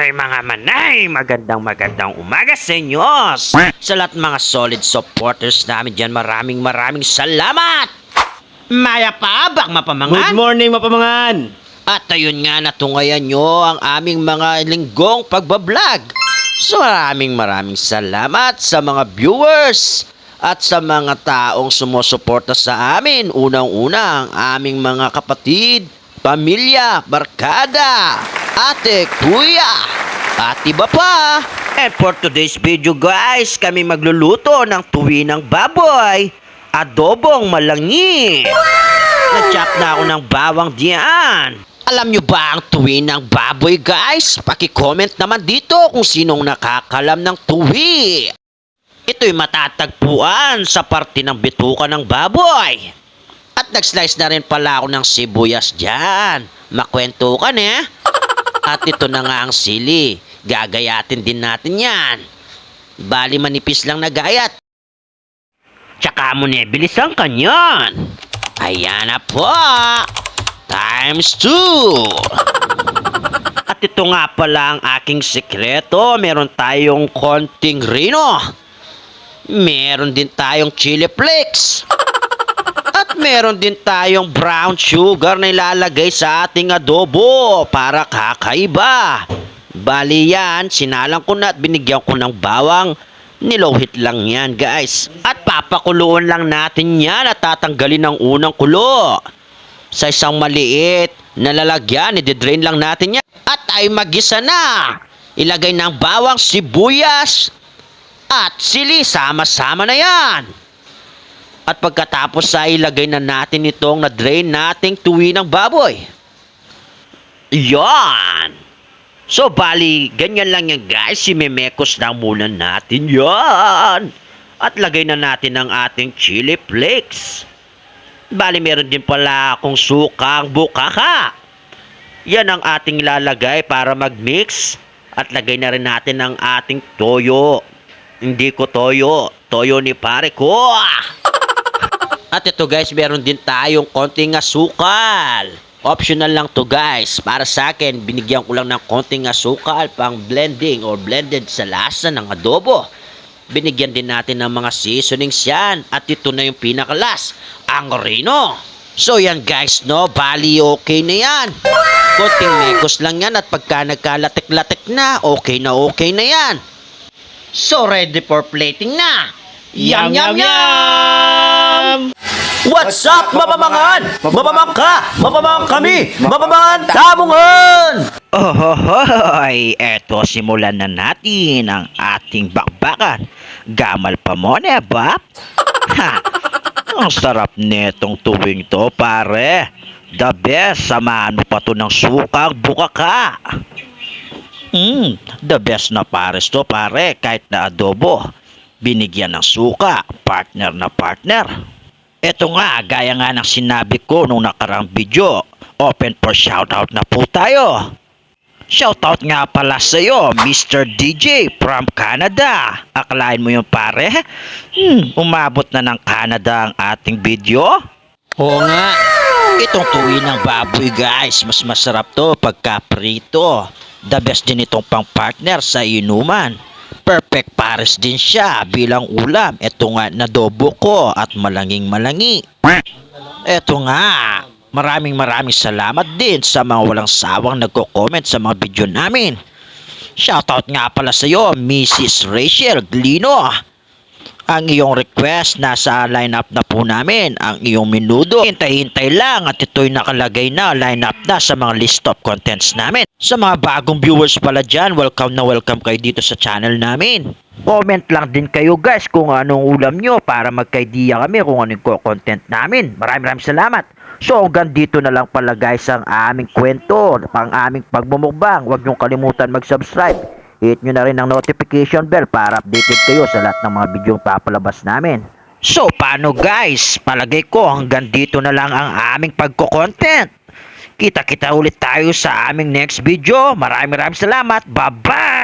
Manoy mga manay, magandang umaga sa inyo. Sa lahat mga solid supporters namin dyan, maraming salamat. Maya pa, bak mapamangan. Good morning, mapamangan! At ayun nga, natungayan nyo ang aming mga linggong pagbablog. So maraming salamat sa mga viewers at sa mga taong sumusuporta sa amin. Unang-una ang aming mga kapatid, pamilya, barkada, ate, kuya, at iba pa. And for today's video guys, kami magluluto ng tuwinang baboy, adobong malangi. Nag-chop na ako ng bawang diyan. Alam nyo ba ang tuwinang baboy guys? Paki-comment naman dito kung sinong nakakalam ng tuwi. Ito'y matatagpuan sa parte ng bituka ng baboy. At nag-slice na rin pala ako ng sibuyas dyan. Makwentukan eh. At ito na nga ang sili. Gagayatin din natin yan. Bali manipis lang na gayat. Tsaka mo na bilisan ka nyan. Ayan na po. Times 2. At ito nga pala ang aking sekreto. Meron tayong konting rino. Meron din tayong chili flakes. At meron din tayong brown sugar na ilalagay sa ating adobo para kakaiba. Bali yan, sinalang ko na at binigyan ko ng bawang. Nilohit lang yan guys. At papakuluan lang natin yan at tatanggalin ang unang kulo. Sa isang maliit na lalagyan, i-drain lang natin yan. At ay magisa na. Ilagay ng bawang, sibuyas at sili, sama-sama na yan. At pagkatapos ay ilagay na natin itong na-drain nating tuwinang baboy. Yan. So bali, ganyan lang yan guys. Simemekos lang muna natin yan. At lagay na natin ang ating chili flakes. Bali, meron din pala akong sukang bukaka. Yan ang ating lalagay para mag-mix. At lagay na rin natin ang ating toyo. Hindi ko toyo. Toyo ni pare ko. At ito guys, meron din tayong konting asukal. Optional lang to guys. Para sa akin, binigyan ko lang ng konting asukal pang blending or blended sa lasa ng adobo. Binigyan din natin ng mga seasonings yan. At ito na yung pinakalas, ang rino. So yan guys, no, bali okay na yan. Konting mekos lang yan at pagka nagkalatik-latik na, okay na yan. So ready for plating na. Yum, yum, yum! What's up, mapamangan? Mapamang ka! Mapamang kami! Mapamangan tabungan! Ohohoy! Eto, simulan na natin ang ating bakbakan. Gamal pa mo na, bap? Ha! Ang sarap netong tuwing to, pare. The best, samahan mo pa to ng sukang bukaka. The best na pares to, pare, kahit na adobo. Binigyan ng suka, partner na partner. Ito nga, gaya nga ng sinabi ko nung nakarang video, open for shoutout na po tayo. Shoutout nga pala sa iyo, Mr. DJ from Canada. Akalain mo yung pare? Umabot na ng Canada ang ating video? Oo nga. Itong tuwi ng baboy guys, mas masarap to pagka prito. The best din itong pang partner sa inuman. Perfect pares din siya bilang ulam. Ito nga nadobo ko at malanging-malangi. Ito nga, maraming salamat din sa mga walang sawang nagko-comment sa mga video namin. Shoutout nga pala sa iyo, Mrs. Rachel Glino. Ang iyong request nasa lineup na po namin, ang iyong menudo. Hintay-hintay lang at ito'y nakalagay na lineup na sa mga list of contents namin. Sa mga bagong viewers pala dyan, welcome na welcome kayo dito sa channel namin. Comment lang din kayo guys kung anong ulam nyo para magka-idea kami kung anong content namin. Maraming salamat. So hanggang dito na lang pala guys ang aming kwento, ang aming pagmumukbang. Huwag nyo kalimutan mag-subscribe. Hit nyo na rin ang notification bell para updated kayo sa lahat ng mga video papalabas namin. So paano guys? Palagay ko hanggang dito na lang ang aming pagko-content. Kita-kita ulit tayo sa aming next video. Maraming salamat. Bye-bye!